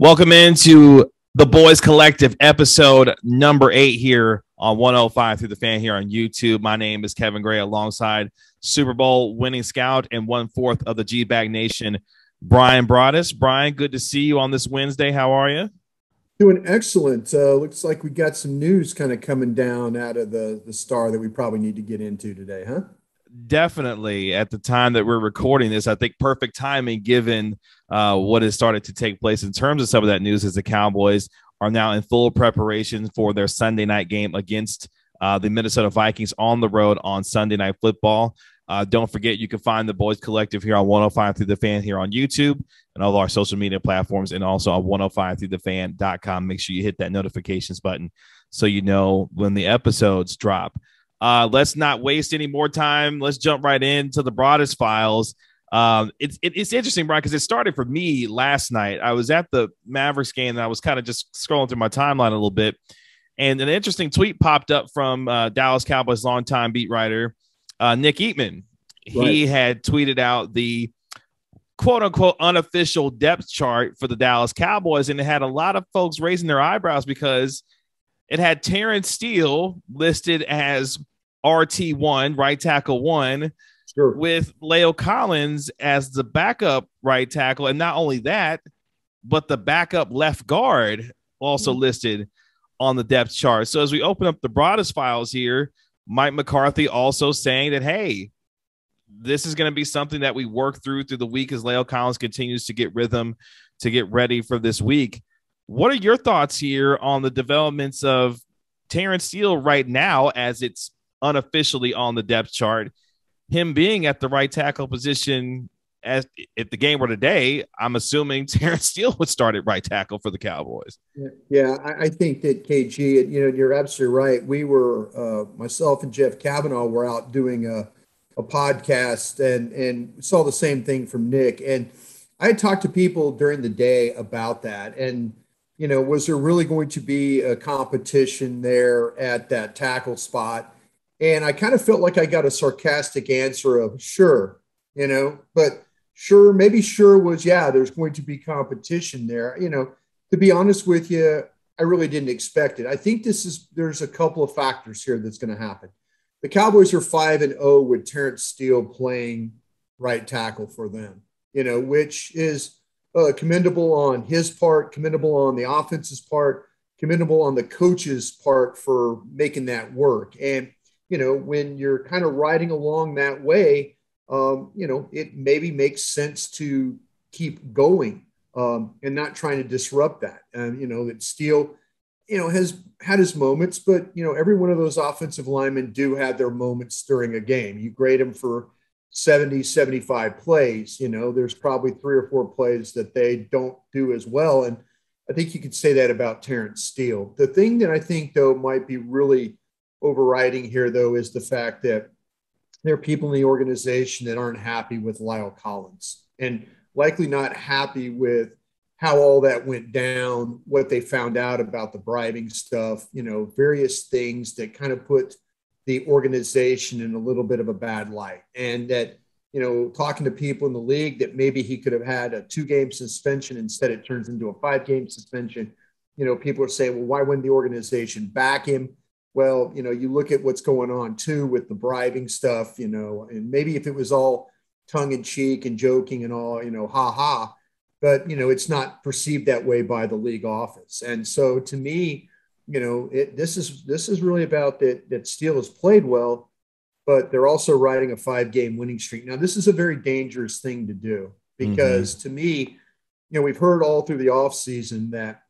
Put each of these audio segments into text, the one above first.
Welcome into the Boys Collective, episode number 8 here on 105 through the fan here on YouTube. My name is Kevin Gray alongside Super Bowl winning scout and 1/4 of the G-Bag Nation, Bryan Broaddus. Bryan, good to see you on this Wednesday. How are you? Doing excellent. Looks like we got some news kind of coming down out of the star that we probably need to get into today, huh? Definitely. At the time that we're recording this, I think perfect timing given what has started to take place in terms of some of that news as the Cowboys are now in full preparation for their Sunday night game against the Minnesota Vikings on the road on Sunday Night Football. Don't forget, you can find the Boys Collective here on 105 through the fan here on YouTube and all of our social media platforms, and also on 105throughthefan.com. Make sure you hit that notifications button so you know when the episodes drop. Let's not waste any more time. Let's jump right into the Broaddus files. It's interesting, Bryan, because it started for me last night. I was at the Mavericks game, and I was kind of just scrolling through my timeline a little bit, and an interesting tweet popped up from Dallas Cowboys longtime beat writer Nick Eatman. Right. He had tweeted out the quote-unquote unofficial depth chart for the Dallas Cowboys, and it had a lot of folks raising their eyebrows because it had Terence Steele listed as RT1, right tackle 1, Sure. with Lael Collins as the backup right tackle. And not only that, but the backup left guard also listed on the depth chart. So as we open up the Broaddus files here, Mike McCarthy also saying that, hey, this is going to be something that we work through the week as Lael Collins continues to get rhythm, to get ready for this week. What are your thoughts here on the developments of Terence Steele right now as it's unofficially on the depth chart? Him being at the right tackle position, as if the game were today, I'm assuming Terence Steele would start at right tackle for the Cowboys. Yeah, I think that KG, you're absolutely right. We were, myself and Jeff Kavanaugh were out doing a podcast and saw the same thing from Nick. And I had talked to people during the day about that. And, was there really going to be a competition there at that tackle spot? And I kind of felt like I got a sarcastic answer of sure, but sure, maybe sure was, yeah, there's going to be competition there. To be honest with you, I really didn't expect it. I think there's a couple of factors here that's going to happen. The Cowboys are 5-0 with Terence Steele playing right tackle for them, which is commendable on his part, commendable on the offense's part, commendable on the coach's part for making that work. And when you're kind of riding along that way, it maybe makes sense to keep going and not trying to disrupt that. That Steele, has had his moments, but, every one of those offensive linemen do have their moments during a game. You grade them for 70, 75 plays. There's probably 3 or 4 plays that they don't do as well. And I think you could say that about Terence Steele. The thing that I think, though, might be really overriding here, though, is the fact that there are people in the organization that aren't happy with Lael Collins and likely not happy with how all that went down, what they found out about the bribing stuff, various things that kind of put the organization in a little bit of a bad light. And that, talking to people in the league, that maybe he could have had a 2-game suspension. Instead, it turns into a 5-game suspension. People are saying, well, why wouldn't the organization back him? Well, you look at what's going on too with the bribing stuff, and maybe if it was all tongue in cheek and joking and all, ha ha, but, it's not perceived that way by the league office. And so to me, this is really about that Steele has played well, but they're also riding a 5-game winning streak. Now, this is a very dangerous thing to do because to me, we've heard all through the offseason that,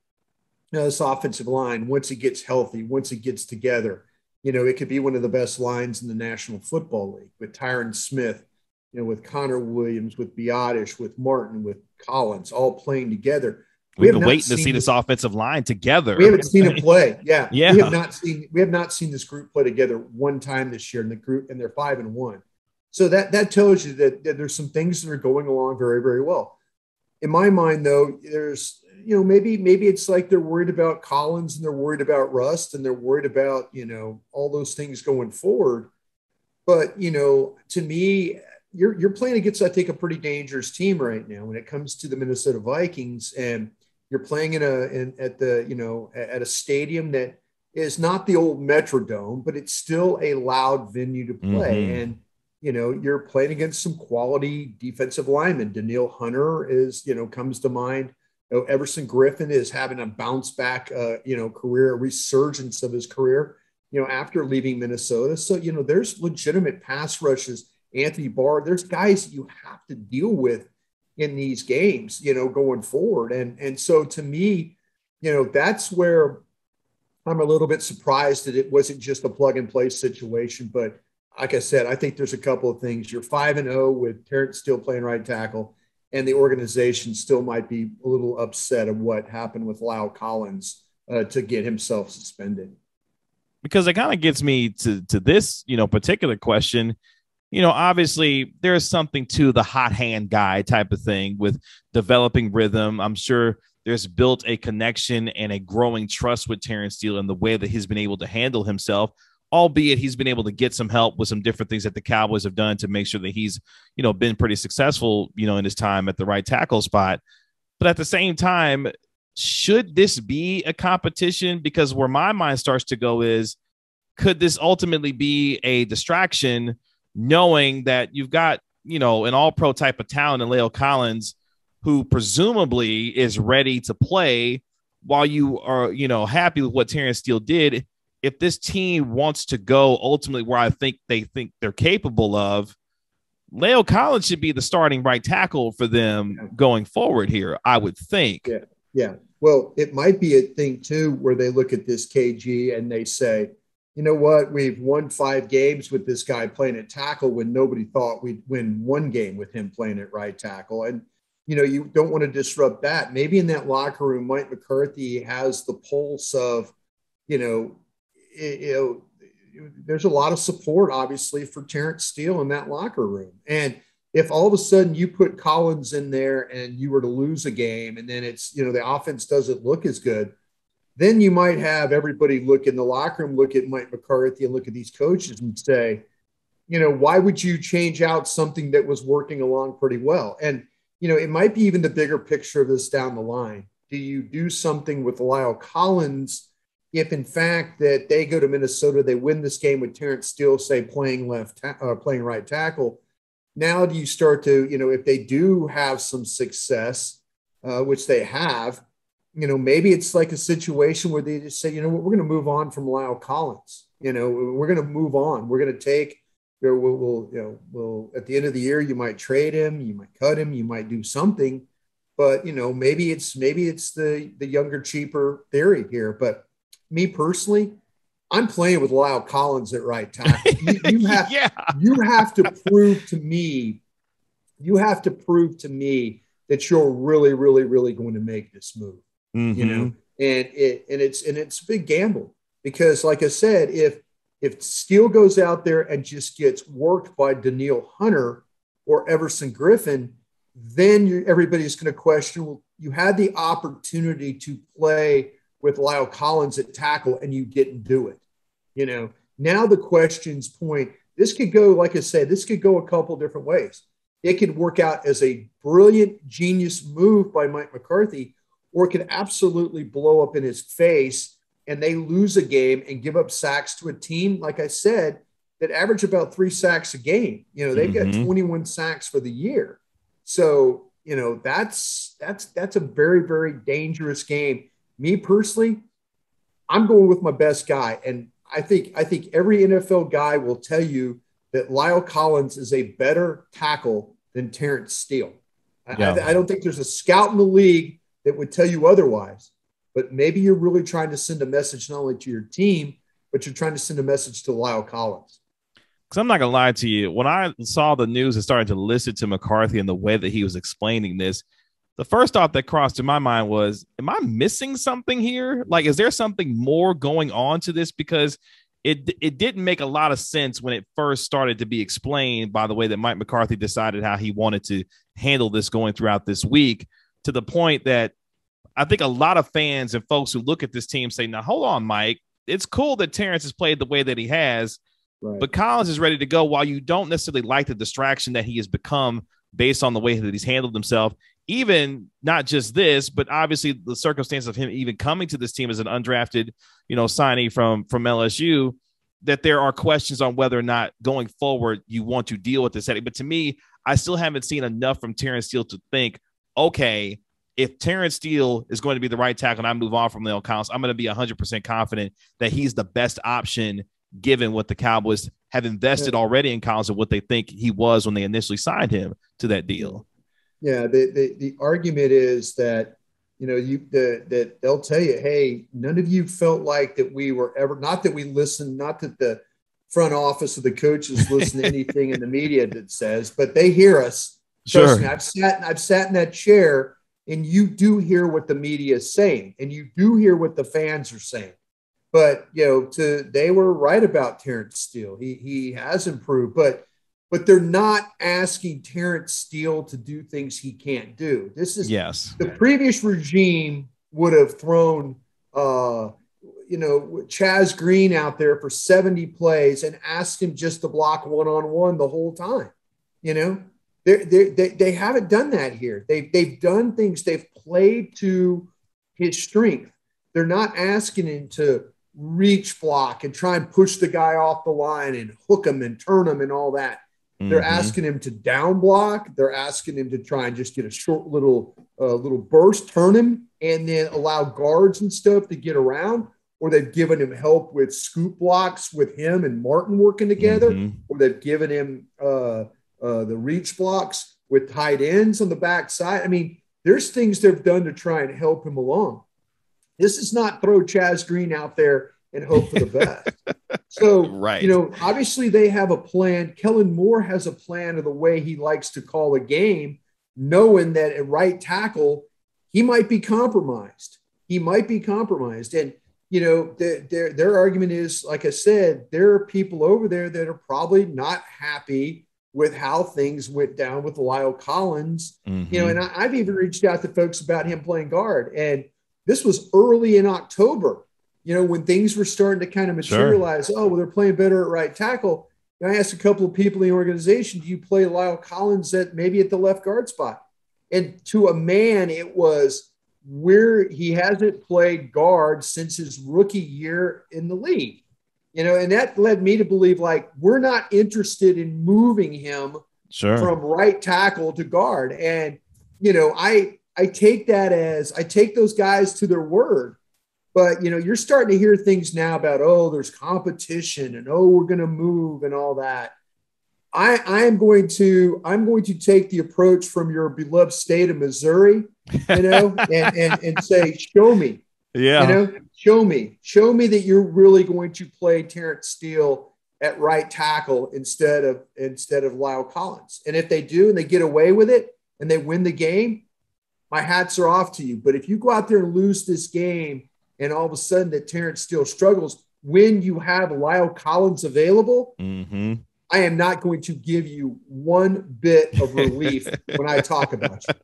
this offensive line, once it gets healthy, once it gets together, it could be one of the best lines in the National Football League with Tyron Smith, with Connor Williams, with Broaddus, with Martin, with Collins, all playing together. We've been waiting to see this offensive line together. We haven't seen it play. Yeah. Yeah. We have not seen this group play together one time this year in the group, and they're 5-1. So that tells you that there's some things that are going along very, very well. In my mind, though, there's, maybe it's like they're worried about Collins and they're worried about Rust and they're worried about, all those things going forward. But, to me, you're playing against, I think, a pretty dangerous team right now when it comes to the Minnesota Vikings. And You're playing at a stadium that is not the old Metrodome, but it's still a loud venue to play. Mm-hmm. And, you're playing against some quality defensive linemen. Danielle Hunter comes to mind. Everson Griffin is having a bounce back, career, a resurgence of his career, after leaving Minnesota. So, there's legitimate pass rushes. Anthony Barr, there's guys that you have to deal with in these games, going forward. And so to me, that's where I'm a little bit surprised that it wasn't just a plug and play situation. But like I said, I think there's a couple of things. You're 5-0 with Terence Steele playing right tackle, and the organization still might be a little upset of what happened with Lael Collins to get himself suspended. Because it kind of gets me to this, particular question. Obviously there's something to the hot hand guy type of thing with developing rhythm. I'm sure there's built a connection and a growing trust with Terence Steele and the way that he's been able to handle himself, albeit he's been able to get some help with some different things that the Cowboys have done to make sure that he's, been pretty successful, in his time at the right tackle spot. But at the same time, should this be a competition? Because where my mind starts to go is, could this ultimately be a distraction, knowing that you've got, an all-pro type of talent in Lael Collins, who presumably is ready to play while you are, happy with what Terence Steele did. If this team wants to go ultimately where I think they're capable of, Lael Collins should be the starting right tackle for them going forward here, I would think. Yeah. Well, it might be a thing too, where they look at this KG and they say, you know what, we've won 5 games with this guy playing at tackle when nobody thought we'd win 1 game with him playing at right tackle. And, you don't want to disrupt that. Maybe in that locker room, Mike McCarthy has the pulse of, there's a lot of support, obviously, for Terence Steele in that locker room. And if all of a sudden you put Collins in there and you were to lose a game, and then it's, the offense doesn't look as good, then you might have everybody look in the locker room, look at Mike McCarthy and look at these coaches and say, why would you change out something that was working along pretty well? And, it might be even the bigger picture of this down the line. Do you do something with Lael Collins if, in fact, that they go to Minnesota, they win this game with Terence Steele, say, playing right tackle? Now do you start to, if they do have some success, which they have, maybe it's like a situation where they just say, we're going to move on from Lael Collins. We're going to move on. We're going to take, we'll at the end of the year, you might trade him, you might cut him, you might do something, but maybe it's the younger, cheaper theory here. But me personally, I'm playing with Lael Collins at right tackle. You have to prove to me, that you're really, really, really going to make this move. Mm-hmm. And it's a big gamble, because, like I said, if Steele goes out there and just gets worked by Danielle Hunter or Everson Griffin, then everybody's going to question, well, you had the opportunity to play with Lael Collins at tackle and you didn't do it. Now the questions point, this could go, like I said, this could go a couple different ways. It could work out as a brilliant, genius move by Mike McCarthy, or it could absolutely blow up in his face and they lose a game and give up sacks to a team, like I said, that average about 3 sacks a game. They've got 21 sacks for the year. So, that's a very, very dangerous game. Me personally, I'm going with my best guy. And I think every NFL guy will tell you that Lael Collins is a better tackle than Terence Steele. Yeah. I don't think there's a scout in the league that would tell you otherwise. But maybe you're really trying to send a message not only to your team, but you're trying to send a message to Lael Collins. Because I'm not going to lie to you. When I saw the news and started to listen to McCarthy and the way that he was explaining this, the first thought that crossed in my mind was, am I missing something here? Like, is there something more going on to this? Because it didn't make a lot of sense when it first started to be explained by the way that Mike McCarthy decided how he wanted to handle this going throughout this week, to the point that I think a lot of fans and folks who look at this team say, now, hold on, Mike. It's cool that Terence has played the way that he has, right, but Collins is ready to go. While you don't necessarily like the distraction that he has become based on the way that he's handled himself, even not just this, but obviously the circumstance of him even coming to this team as an undrafted, signee from LSU, that there are questions on whether or not going forward you want to deal with this setting. But to me, I still haven't seen enough from Terence Steele to think, okay, if Terence Steele is going to be the right tackle and I move on from Lael Collins, I'm going to be 100% confident that he's the best option given what the Cowboys have invested already in Collins and what they think he was when they initially signed him to that deal. Yeah, the argument is that that they'll tell you, hey, none of you felt like that we were ever, not that we listened, not that the front office of the coaches listen to anything in the media that says, but they hear us. Trust me, I've sat in that chair, and you do hear what the media is saying, and you do hear what the fans are saying. But they were right about Terence Steele. He has improved, but they're not asking Terence Steele to do things he can't do. This is the previous regime would have thrown, Chaz Green out there for 70 plays and asked him just to block one-on-one the whole time. They haven't done that here. They've done things. They've played to his strength. They're not asking him to reach block and try and push the guy off the line and hook him and turn him and all that. They're asking him to down block. They're asking him to try and just get a short little burst, turn him, and then allow guards and stuff to get around. Or they've given him help with scoop blocks with him and Martin working together. Or they've given him the reach blocks with tight ends on the backside. I mean, there's things they've done to try and help him along. This is not throw Chaz Green out there and hope for the best. So, obviously they have a plan. Kellen Moore has a plan of the way he likes to call a game, knowing that at right tackle, he might be compromised. And, their argument is, like I said, there are people over there that are probably not happy with how things went down with Lael Collins. And I've even reached out to folks about him playing guard. And this was early in October. When things were starting to kind of materialize, they're playing better at right tackle. And I asked a couple of people in the organization, do you play Lael Collins at the left guard spot? And to a man, it was where he hasn't played guard since his rookie year in the league. And that led me to believe, like, we're not interested in moving him from right tackle to guard. And, I take that as I take those guys to their word. But, you're starting to hear things now about, there's competition and, we're going to move and all that. I'm going to take the approach from your beloved state of Missouri, and say, show me, show me that you're really going to play Terence Steele at right tackle instead of Lael Collins. And if they do, and they get away with it and they win the game, my hats are off to you. But if you go out there and lose this game, and all of a sudden that Terence Steele struggles when you have Lael Collins available, I am not going to give you one bit of relief when I talk about you.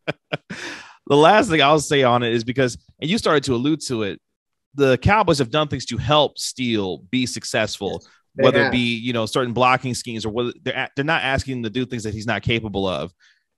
The last thing I'll say on it is because, and you started to allude to it, the Cowboys have done things to help Steele be successful, whether it be, certain blocking schemes or whether they're not asking him to do things that he's not capable of.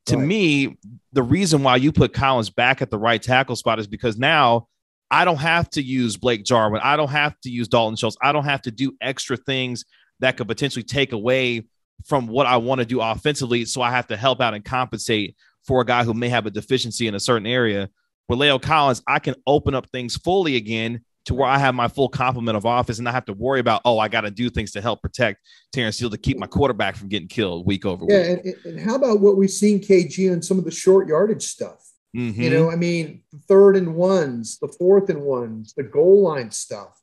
To me, the reason why you put Collins back at the right tackle spot is because now I don't have to use Blake Jarwin. I don't have to use Dalton Schultz. I don't have to do extra things that could potentially take away from what I want to do offensively. So I have to help out and compensate for a guy who may have a deficiency in a certain area. With Lael Collins, I can open up things fully again to where I have my full complement of offense and not have to worry about, I got to do things to help protect Terence Steele to keep my quarterback from getting killed week over week. Yeah, and how about what we've seen KG on some of the short yardage stuff? The 3rd and 1s, the 4th and 1s, the goal line stuff.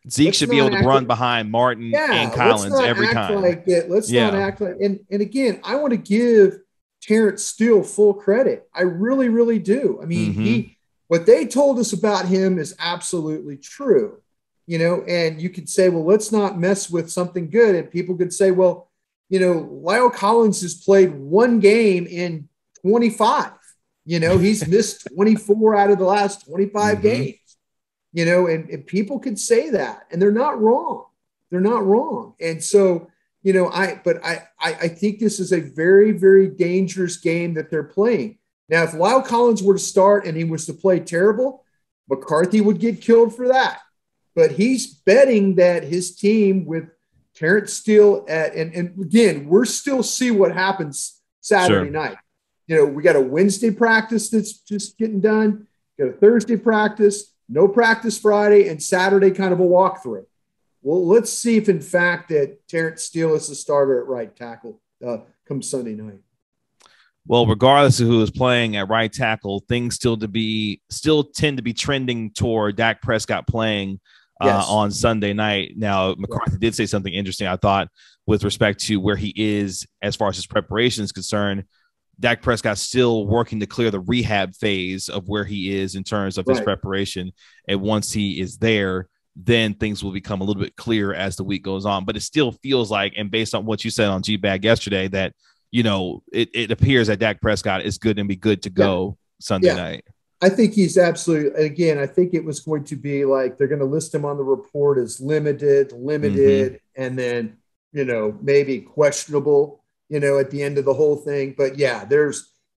Zeke should be able to run behind Martin and Collins every time. Let's not act like it. And again, I want to give Terence Steele full credit. I really, really do. I mean, what they told us about him is absolutely true. And you could say, well, let's not mess with something good. And people could say, well, Lael Collins has played one game in 25. He's missed 24 out of the last 25 games, and people could say that, and they're not wrong. And so, I think this is a very, very dangerous game that they're playing. Now, if Lael Collins were to start and he was to play terrible, McCarthy would get killed for that. But he's betting that his team with Terence Steele and again, we're still see what happens Saturday night. You know, we got a Wednesday practice that's just getting done. Got a Thursday practice, no practice Friday, and Saturday kind of a walkthrough. Well, let's see if in fact that Terence Steele is the starter at right tackle come Sunday night. Well, regardless of who is playing at right tackle, things still tend to be trending toward Dak Prescott playing on Sunday night. Now, McCarthy did say something interesting, I thought, with respect to where he is as far as his preparation is concerned. Dak Prescott's still working to clear the rehab phase of where he is in terms of his preparation. And once he is there, then things will become a little bit clearer as the week goes on. But it still feels like, and based on what you said on G-Bag yesterday, that, you know, it appears that Dak Prescott is good and be good to go Sunday night. I think he's absolutely, again, I think it was going to be like they're going to list him on the report as limited, and then, you know, maybe questionable, you know, at the end of the whole thing. But yeah, there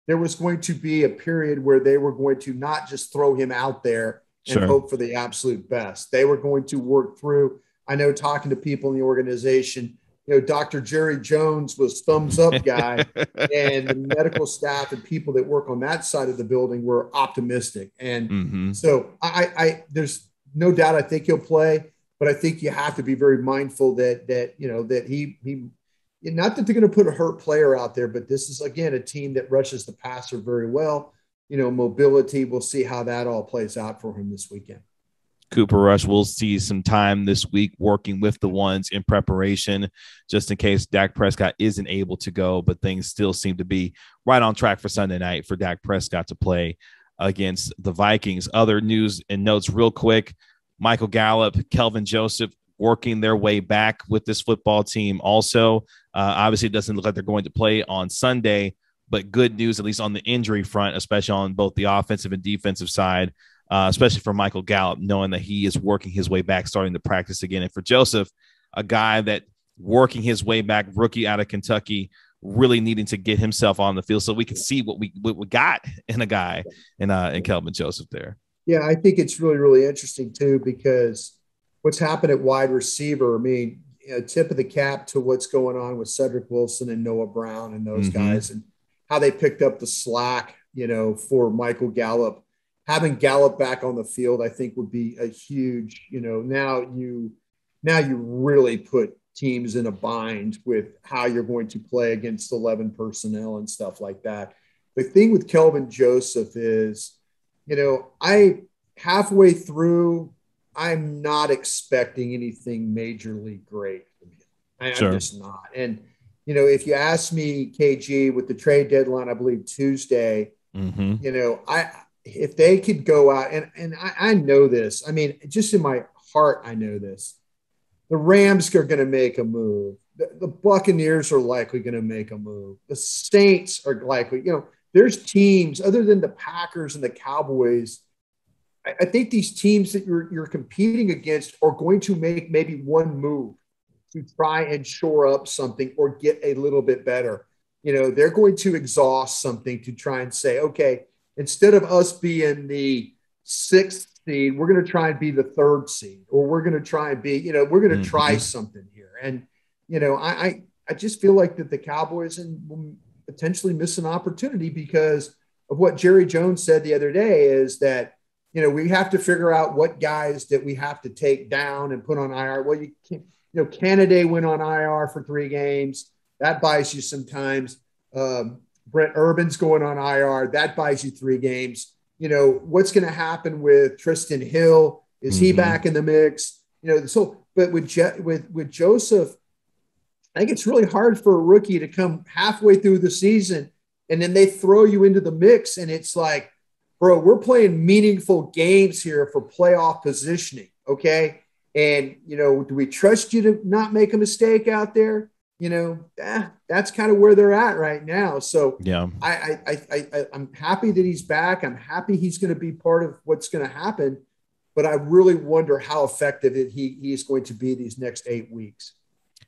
was going to be a period where they were going to not just throw him out there and hope for the absolute best. They were going to work through, I know, talking to people in the organization, you know, Dr. Jerry Jones was thumbs up guy, and the medical staff and people that work on that side of the building were optimistic. And so I there's no doubt I think he'll play, but I think you have to be very mindful that you know, that he not that they're going to put a hurt player out there, but this is, again, a team that rushes the passer very well. You know, mobility, we'll see how that all plays out for him this weekend. Cooper Rush will see some time this week working with the ones in preparation, just in case Dak Prescott isn't able to go, but things still seem to be right on track for Sunday night for Dak Prescott to play against the Vikings. Other news and notes real quick: Michael Gallup, Kelvin Joseph working their way back with this football team. Also, obviously it doesn't look like they're going to play on Sunday, but good news, at least on the injury front, especially on both the offensive and defensive side. Especially for Michael Gallup, knowing that he is working his way back, starting to practice again. And for Joseph, a guy that working his way back, rookie out of Kentucky, really needing to get himself on the field so we can see what we got in a guy in Kelvin Joseph there. Yeah, I think it's really, really interesting too, because what's happened at wide receiver, I mean, you know, tip of the cap to what's going on with Cedric Wilson and Noah Brown and those guys, and how they picked up the slack, you know, for Michael Gallup. Having Gallup back on the field, I think, would be a huge, you know, now you really put teams in a bind with how you're going to play against 11 personnel and stuff like that. The thing with Kelvin Joseph is, you know, halfway through, I'm not expecting anything majorly great from him. I'm just not. And, you know, if you ask me, KG, with the trade deadline, I believe Tuesday, you know, if they could go out, and I know this, I mean, just in my heart, I know this. The Rams are going to make a move. The Buccaneers are likely going to make a move. The Saints are likely, you know, there's teams other than the Packers and the Cowboys. I think these teams that you're competing against are going to make maybe one move to try and shore up something or get a little bit better. You know, they're going to exhaust something to try and say, okay, instead of us being the 6th seed, we're going to try and be the 3rd seed, or we're going to try and be, you know, we're going to try something here. And, you know, I just feel like that the Cowboys will potentially miss an opportunity because of what Jerry Jones said the other day, is that, you know, we have to figure out what guys that we have to take down and put on IR. Well, you can't, you know, Canada went on IR for 3 games. That buys you some times. Brett Urban's going on IR. That buys you 3 games. You know, what's going to happen with Tristan Hill? Is he back in the mix? You know, so, but with Joseph, I think it's really hard for a rookie to come halfway through the season and then they throw you into the mix. And it's like, bro, we're playing meaningful games here for playoff positioning. Okay. And, you know, do we trust you to not make a mistake out there? You know, that's kind of where they're at right now. So yeah, I'm happy that he's back. I'm happy he's going to be part of what's going to happen. But I really wonder how effective he is going to be these next 8 weeks.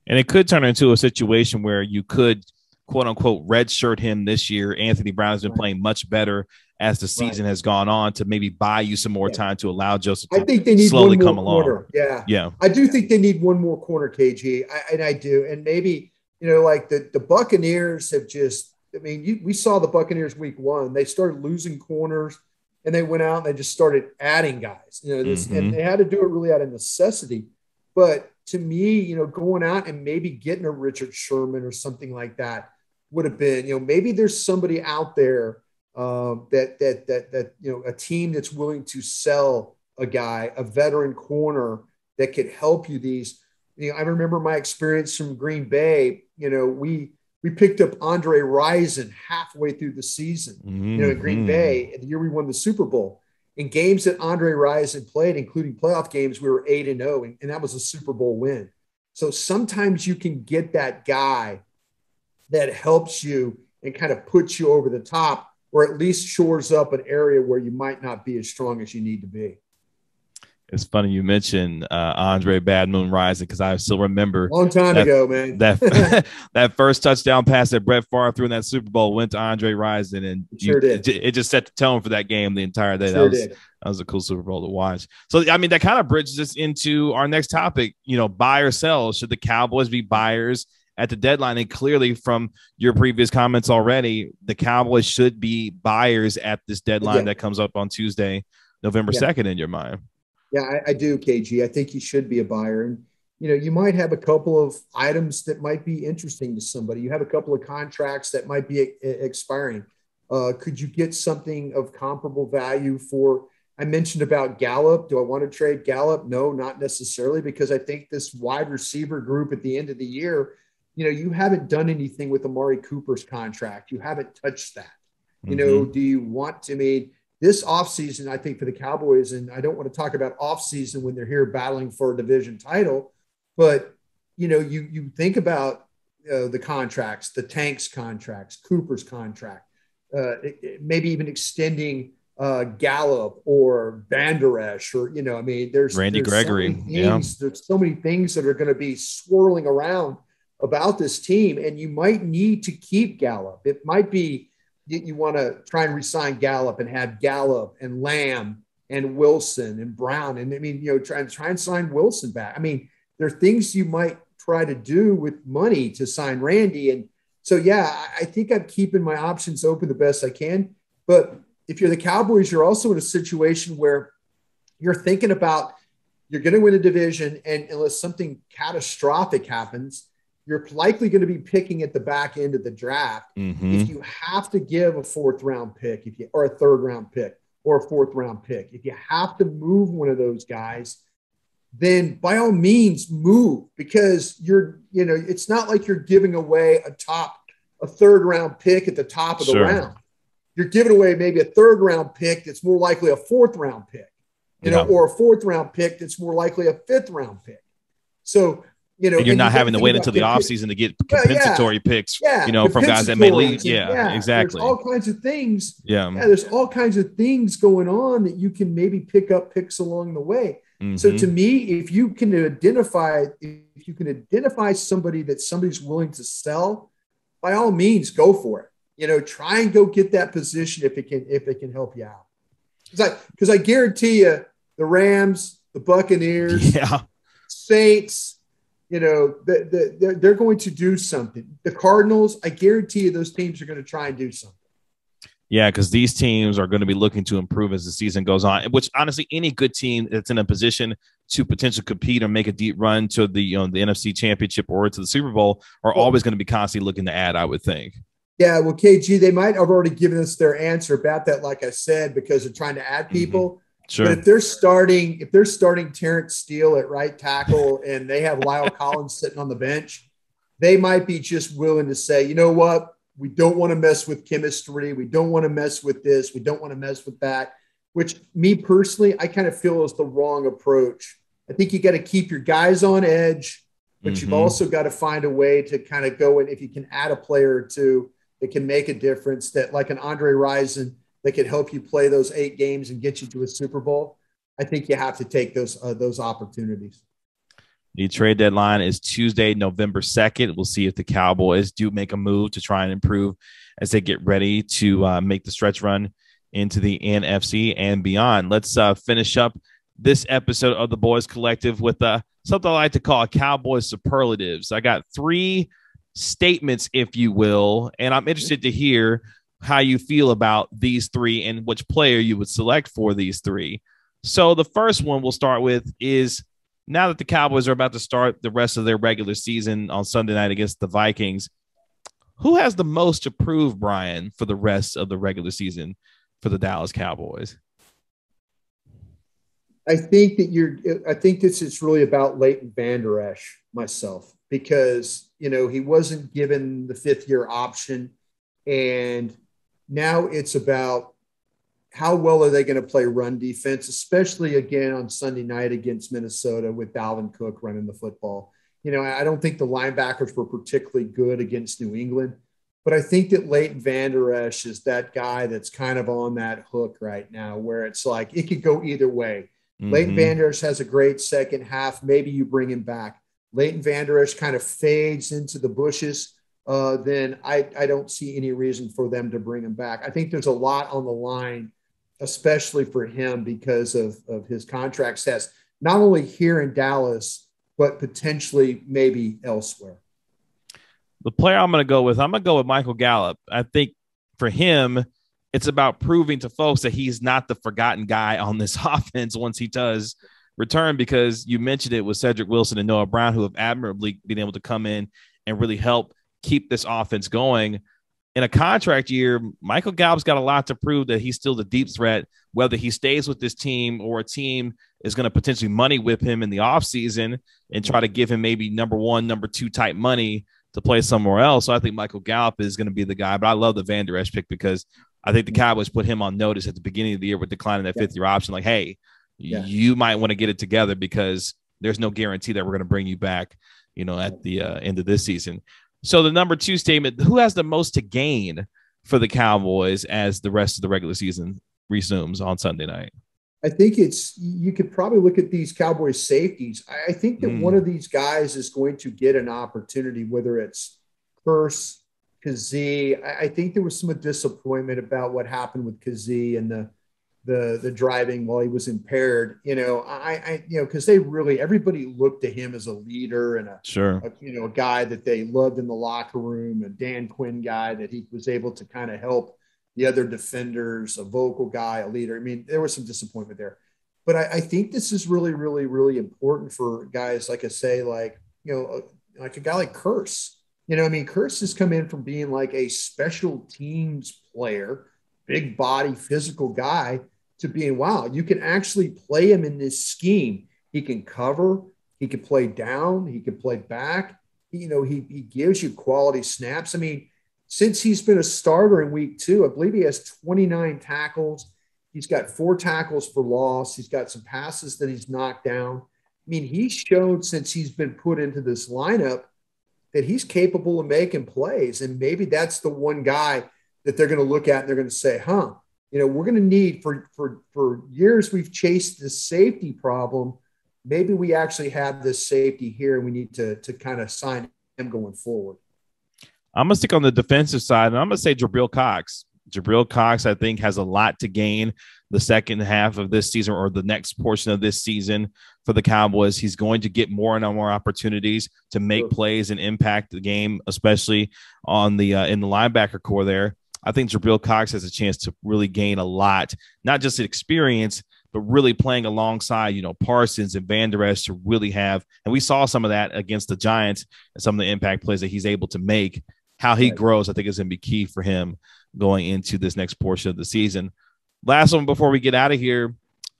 And it could turn into a situation where you could quote unquote redshirt him this year. Anthony Brown has been playing much better as the season has gone on to maybe buy you some more time to allow Joseph to I think they need slowly one more come corner. along. Yeah. I do think they need one more corner, KG. I do. And maybe, like the Buccaneers have just, we saw the Buccaneers week 1. They started losing corners and they went out and they just started adding guys, and they had to do it really out of necessity. But to me, going out and maybe getting a Richard Sherman or something like that would have been, maybe there's somebody out there that a team that's willing to sell a guy, a veteran corner that could help you. I remember my experience from Green Bay. We picked up Andre Rison halfway through the season, in Green Bay, the year we won the Super Bowl. In games that Andre Rison played, including playoff games, we were 8-0, and that was a Super Bowl win. So sometimes you can get that guy that helps you and kind of puts you over the top, or at least shores up an area where you might not be as strong as you need to be. It's funny you mentioned Andre Bad Moon Rising, because I still remember long time ago, man. That first touchdown pass that Brett Favre threw in that Super Bowl went to Andre Rison, and it just set the tone for that game the entire day. That was a cool Super Bowl to watch. So that kind of bridges us into our next topic. Buy or sell. Should the Cowboys be buyers at the deadline? And clearly, from your previous comments already, the Cowboys should be buyers at this deadline that comes up on Tuesday, November 2nd. In your mind? Yeah, I do, KG. I think you should be a buyer. And, you might have a couple of items that might be interesting to somebody. You have a couple of contracts that might be expiring. Could you get something of comparable value for, I mentioned about Gallup. Do I want to trade Gallup? No, not necessarily, because I think this wide receiver group at the end of the year, you haven't done anything with Amari Cooper's contract. You haven't touched that. Do you want to this offseason, I think for the Cowboys, and I don't want to talk about offseason when they're here battling for a division title, but, you think about the contracts, the Tank's contracts, Cooper's contract, maybe even extending Gallup or Van Der Esch or, there's Randy Gregory. There's so many things that are going to be swirling around about this team, and you might need to keep Gallup. It might be, you want to try and re-sign Gallup and have Gallup and Lamb and Wilson and Brown. And try and sign Wilson back. There are things you might try to do with money to sign Randy. And so, I think I'm keeping my options open the best I can. But if you're the Cowboys, you're also in a situation where you're thinking about, you're going to win a division. And unless something catastrophic happens, you're likely going to be picking at the back end of the draft. If you have to give a 4th round pick, or a 3rd round pick, or a 4th round pick, if you have to move one of those guys, then by all means move, because it's not like you're giving away a 3rd round pick at the top of the round. You're giving away maybe a 3rd round pick that's more likely a 4th round pick, or a 4th round pick that's more likely a 5th round pick. So, and you're not having to wait until the offseason to get compensatory picks, from guys that may leave. Exactly. There's all kinds of things. There's all kinds of things going on that you can maybe pick up picks along the way. So to me, if you can identify somebody that somebody's willing to sell, by all means, go for it. Try and go get that position if it can help you out. Because I guarantee you, the Rams, the Buccaneers, Saints, they're going to do something. The Cardinals, I guarantee you those teams are going to try and do something. Yeah, because these teams are going to be looking to improve as the season goes on, which honestly, any good team that's in a position to potentially compete or make a deep run to the NFC Championship or to the Super Bowl are always going to be constantly looking to add, I would think. Yeah, well, KG, they might have already given us their answer about that, like I said, because they're trying to add people. Sure. But if they're starting Terence Steele at right tackle and they have Lael Collins sitting on the bench, they might be just willing to say, you know what, we don't want to mess with chemistry. We don't want to mess with this. We don't want to mess with that, which me personally, I kind of feel is the wrong approach. I think you got to keep your guys on edge, but you've also got to find a way to kind of go in. If you can add a player or two that can make a difference, that like an Andre Rison that can help you play those 8 games and get you to a Super Bowl, I think you have to take those opportunities. The trade deadline is Tuesday, November 2nd. We'll see if the Cowboys do make a move to try and improve as they get ready to make the stretch run into the NFC and beyond. Let's finish up this episode of the Boys Collective with something I like to call Cowboy Superlatives. I got 3 statements, if you will, and I'm interested to hear how you feel about these 3 and which player you would select for these 3. So the first one we'll start with is, now that the Cowboys are about to start the rest of their regular season on Sunday night against the Vikings, who has the most to prove, Bryan, for the rest of the regular season for the Dallas Cowboys? I think this is really about Leighton Vander Esch myself, because, he wasn't given the 5th-year option, and now it's about how well are they going to play run defense, especially again on Sunday night against Minnesota with Dalvin Cook running the football. I don't think the linebackers were particularly good against New England, but I think that Leighton Vander Esch is that guy that's kind of on that hook right now, where it's like it could go either way. Mm-hmm. Leighton Vander Esch has a great second half. Maybe you bring him back. Leighton Vander Esch kind of fades into the bushes. Then I don't see any reason for them to bring him back. I think there's a lot on the line, especially for him because of his contract status, not only here in Dallas, but potentially maybe elsewhere. The player I'm going to go with Michael Gallup. I think for him, it's about proving to folks that he's not the forgotten guy on this offense once he does return, because you mentioned it with Cedric Wilson and Noah Brown, who have admirably been able to come in and really help keep this offense going. In a contract year, Michael Gallup's got a lot to prove that he's still the deep threat, whether he stays with this team or a team is going to potentially money whip him in the offseason and try to give him maybe number 1, number 2 type money to play somewhere else. So I think Michael Gallup is going to be the guy, but I love the Vander Esch pick because I think the Cowboys put him on notice at the beginning of the year with declining that 5th-year option. Like, hey, you might want to get it together because there's no guarantee that we're going to bring you back, at the end of this season. So the number 2 statement, who has the most to gain for the Cowboys as the rest of the regular season resumes on Sunday night? I think you could probably look at these Cowboys safeties. I think that one of these guys is going to get an opportunity, whether it's Kearse, Kazee. I think there was some disappointment about what happened with Kazee and the driving while he was impaired, because everybody looked to him as a leader and a guy that they loved in the locker room, a Dan Quinn guy that he was able to kind of help the other defenders, a vocal guy, a leader. I mean, there was some disappointment there, but I think this is really, really, really important for guys, like I say, like a guy like Kearse. Kearse has come in from being like a special teams player, big body, physical guy, to being, wow, you can actually play him in this scheme. He can cover, he can play down, he can play back. He gives you quality snaps. I mean, since he's been a starter in week 2, I believe he has 29 tackles. He's got 4 tackles for loss. He's got some passes that he's knocked down. I mean, he's shown since he's been put into this lineup that he's capable of making plays. And maybe that's the one guy that they're going to look at and they're going to say, we're going to need for years we've chased this safety problem. Maybe we actually have this safety here and we need to kind of sign him going forward. I'm going to stick on the defensive side, and I'm going to say Jabril Cox. Jabril Cox, I think, has a lot to gain the second half of this season or the next portion of this season for the Cowboys. He's going to get more and more opportunities to make plays and impact the game, especially on the in the linebacker core there. I think Jabril Cox has a chance to really gain a lot, not just experience, but really playing alongside, Parsons and Vander Esch to really have, and we saw some of that against the Giants and some of the impact plays that he's able to make. How he grows, I think, is going to be key for him going into this next portion of the season. Last one before we get out of here,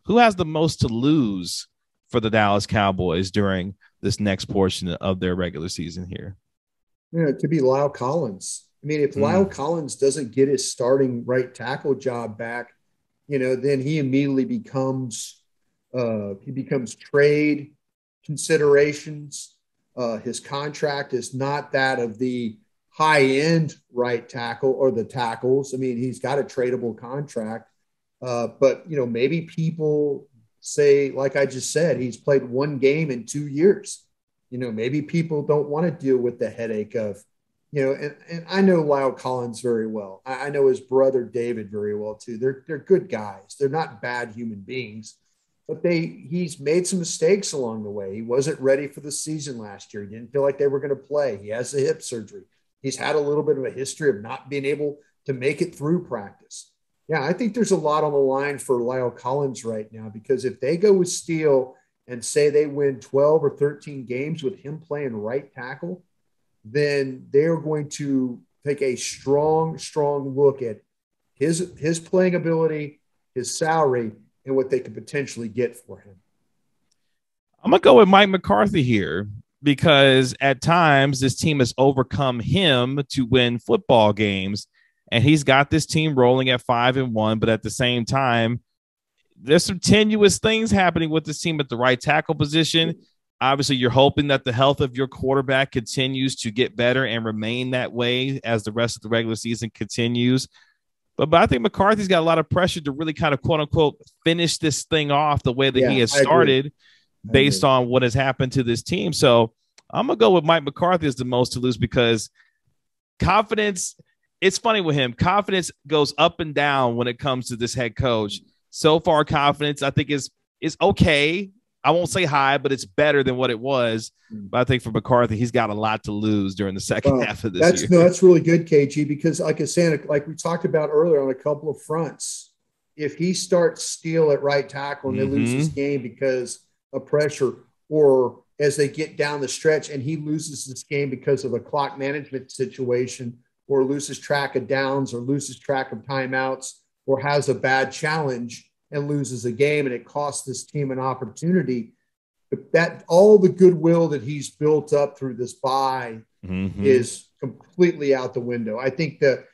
who has the most to lose for the Dallas Cowboys during this next portion of their regular season here? It could be Lael Collins. I mean, if Lael Collins doesn't get his starting right tackle job back, then he immediately becomes trade considerations. His contract is not that of the high-end right tackle or the tackles. I mean, he's got a tradable contract, but maybe people say, like I just said, he's played 1 game in 2 years. Maybe people don't want to deal with the headache of, and I know Lyle Collins very well. I know his brother David very well too. They're good guys. They're not bad human beings, but he's made some mistakes along the way. He wasn't ready for the season last year. He didn't feel like they were going to play. He has a hip surgery. He's had a little bit of a history of not being able to make it through practice. Yeah, I think there's a lot on the line for Lyle Collins right now, because if they go with Steele and say they win 12 or 13 games with him playing right tackle, then they're going to take a strong look at his playing ability, his salary, and what they could potentially get for him. I'm going to go with Mike McCarthy here, because at times this team has overcome him to win football games, and he's got this team rolling at 5-1. But at the same time, there's some tenuous things happening with this team at the right tackle position. Obviously, you're hoping that the health of your quarterback continues to get better and remain that way as the rest of the regular season continues. But I think McCarthy's got a lot of pressure to really kind of, quote unquote, finish this thing off the way that he has started based on what has happened to this team. So I'm going to go with Mike McCarthy as the most to lose, because confidence, it's funny with him. Confidence goes up and down when it comes to this head coach. So far, confidence, I think, is okay. I won't say high, but it's better than what it was. But I think for McCarthy, he's got a lot to lose during the second half of this year. No, that's really good, KG, because like I said, like we talked about earlier on a couple of fronts, if he starts Steele at right tackle and they lose this game because of pressure, or as they get down the stretch and he loses this game because of a clock management situation, or loses track of downs, or loses track of timeouts, or has a bad challenge and loses a game, and it costs this team an opportunity, that all the goodwill that he's built up through this bye is completely out the window. I think the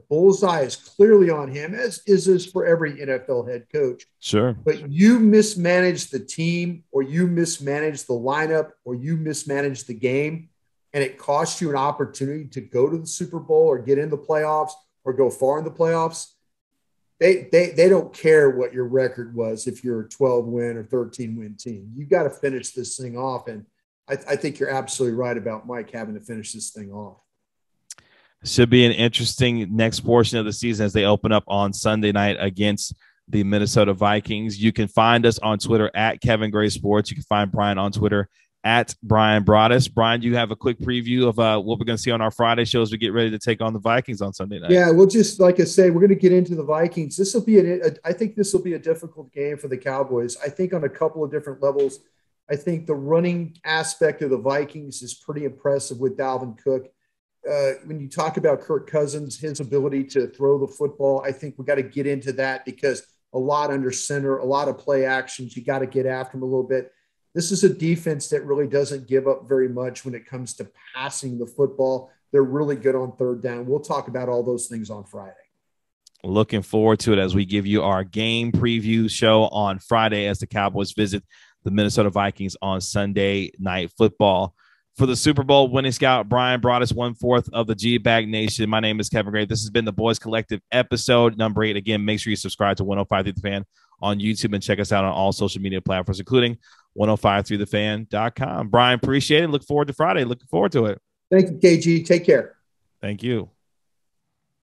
bullseye is clearly on him, as is for every NFL head coach. Sure. But you mismanage the team, or you mismanage the lineup, or you mismanage the game, and it costs you an opportunity to go to the Super Bowl or get in the playoffs or go far in the playoffs. They don't care what your record was if you're a 12-win or 13-win team. You got to finish this thing off, and I think you're absolutely right about Mike having to finish this thing off. Should be an interesting next portion of the season as they open up on Sunday night against the Minnesota Vikings. You can find us on Twitter at Kevin Gray Sports. You can find Bryan on Twitter at Bryan Broaddus. Bryan, you have a quick preview of what we're going to see on our Friday show as we get ready to take on the Vikings on Sunday night. Yeah, we'll just, like I say, we're going to get into the Vikings. This will be I think this will be a difficult game for the Cowboys. I think on a couple of different levels. I think the running aspect of the Vikings is pretty impressive with Dalvin Cook. When you talk about Kirk Cousins, his ability to throw the football, I think we got to get into that, because a lot under center, a lot of play actions. You got to get after him a little bit. This is a defense that really doesn't give up very much when it comes to passing the football. They're really good on third down. We'll talk about all those things on Friday. Looking forward to it as we give you our game preview show on Friday as the Cowboys visit the Minnesota Vikings on Sunday Night Football. For the Super Bowl winning scout, Bryan Broaddus, 1/4 of the G-Bag Nation. My name is Kevin Gray. This has been the Boys Collective episode number 8. Again, make sure you subscribe to 105 Through the Fan on YouTube and check us out on all social media platforms, including 105throughthefan.com. Bryan, appreciate it. Look forward to Friday. Looking forward to it. Thank you, KG. Take care. Thank you.